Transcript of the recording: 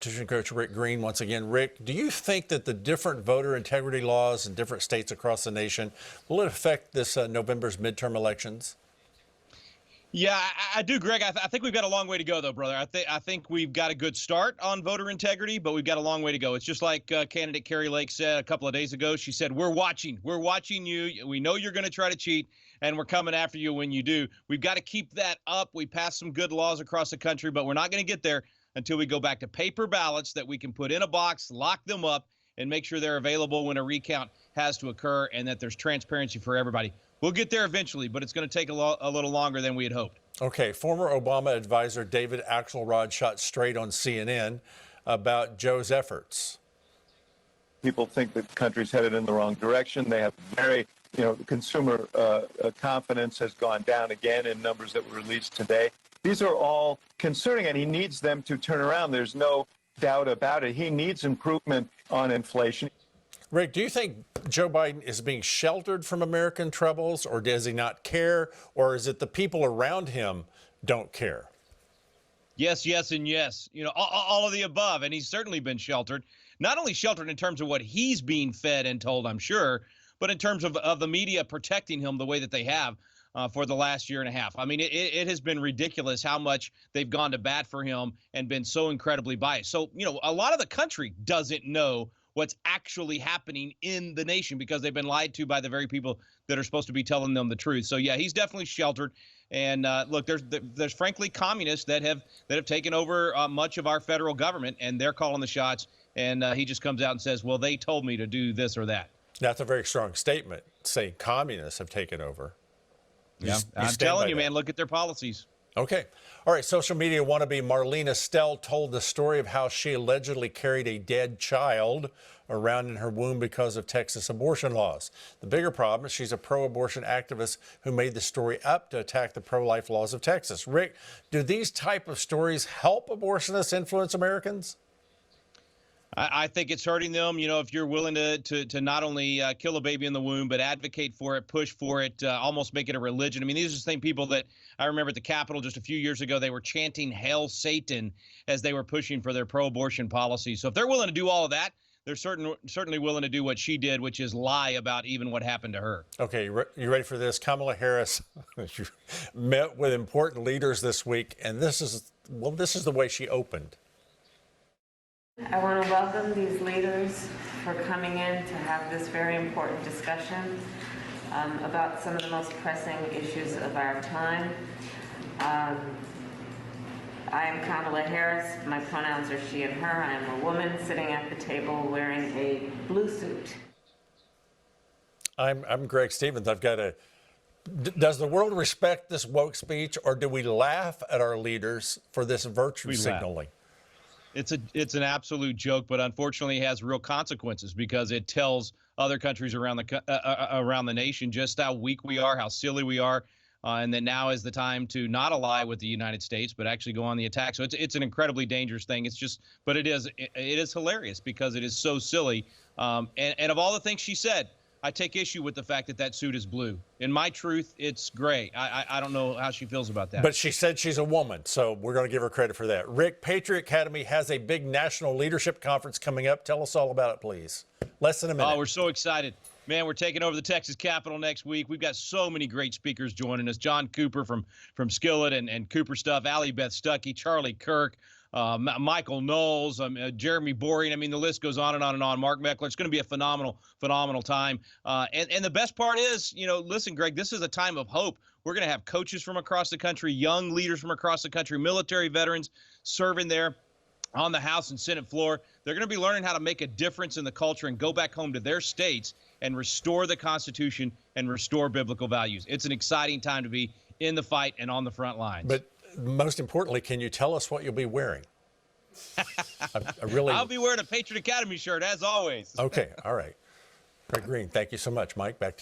Constitution coach Rick Green once again. Rick, do you think that the different voter integrity laws in different states across the nation, will it affect this November's midterm elections? Yeah, I do, Greg. I think we've got a long way to go, though, brother. I think we've got a good start on voter integrity, but we've got a long way to go. It's just like candidate Kari Lake said a couple of days ago. She said, we're watching you. We know you're going to try to cheat, and we're coming after you when you do. We've got to keep that up. We passed some good laws across the country, but we're not going to get there until we go back to paper ballots that we can put in a box, lock them up, and make sure they're available when a recount has to occur, and that there's transparency for everybody. We'll get there eventually, but it's going to take a little longer than we had hoped. Okay, former Obama advisor David Axelrod shot straight on CNN about Joe's efforts. People think that the country's headed in the wrong direction. They have consumer confidence has gone down again in numbers that were released today. These are all concerning, and he needs them to turn around. There's no doubt about it. He needs improvement on inflation. Rick, do you think Joe Biden is being sheltered from American troubles, or does he not care, or is it the people around him don't care? Yes, yes, and yes. All of the above. And he's certainly been sheltered, not only sheltered in terms of what he's being fed and told, I'm sure, but in terms of the media protecting him the way that they have for the last year and a half. I mean, it has been ridiculous how much they've gone to bat for him and been so incredibly biased. So, a lot of the country doesn't know what's actually happening in the nation because they've been lied to by the very people that are supposed to be telling them the truth. So, yeah, he's definitely sheltered. And look, there's frankly communists that have taken over much of our federal government, and they're calling the shots. And he just comes out and says, well, they told me to do this or that. That's a very strong statement, saying communists have taken over. Yeah, I'm telling you, man, look at their policies. Okay. All right. Social media wannabe Marlene Estelle told the story of how she allegedly carried a dead child around in her womb because of Texas abortion laws. The bigger problem is she's a pro-abortion activist who made the story up to attack the pro-life laws of Texas. Rick, do these type of stories help abortionists influence Americans? I think it's hurting them. If you're willing to not only kill a baby in the womb, but advocate for it, push for it, almost make it a religion. I mean, these are the same people that I remember at the Capitol just a few years ago, they were chanting Hail Satan as they were pushing for their pro-abortion policy. So if they're willing to do all of that, they're certainly willing to do what she did, which is lie about even what happened to her. Okay, you ready for this? Kamala Harris met with important leaders this week, and this is the way she opened. I want to welcome these leaders for coming in to have this very important discussion about some of the most pressing issues of our time. I am Kamala Harris. My pronouns are she and her. I am a woman sitting at the table wearing a blue suit. I'm Greg Stevens. Does the world respect this woke speech, or do we laugh at our leaders for this virtue signaling? It's an absolute joke, but unfortunately it has real consequences because it tells other countries around the nation just how weak we are, how silly we are, and that now is the time to not ally with the United States, but actually go on the attack. So it's an incredibly dangerous thing. But it is hilarious because it is so silly. And of all the things she said, I take issue with the fact that suit is blue. In my truth, it's gray. I don't know how she feels about that. But she said she's a woman, so we're going to give her credit for that. Rick, Patriot Academy has a big national leadership conference coming up. Tell us all about it, please. Less than a minute. Oh, we're so excited. Man, we're taking over the Texas Capitol next week. We've got so many great speakers joining us. John Cooper from Skillet and Cooper Stuff, Allie Beth Stuckey, Charlie Kirk, Michael Knowles, Jeremy Boring. I mean, the list goes on and on and on. Mark Meckler. It's going to be a phenomenal time. And the best part is, listen, Greg, this is a time of hope. We're going to have coaches from across the country, young leaders from across the country, military veterans serving there on the House and Senate floor. They're going to be learning how to make a difference in the culture and go back home to their states and restore the Constitution and restore biblical values. It's an exciting time to be in the fight and on the front lines. But most importantly, can you tell us what you'll be wearing? I'll be wearing a Patriot Academy shirt, as always. Okay, all right. Greg Green, thank you so much. Mike, back to you.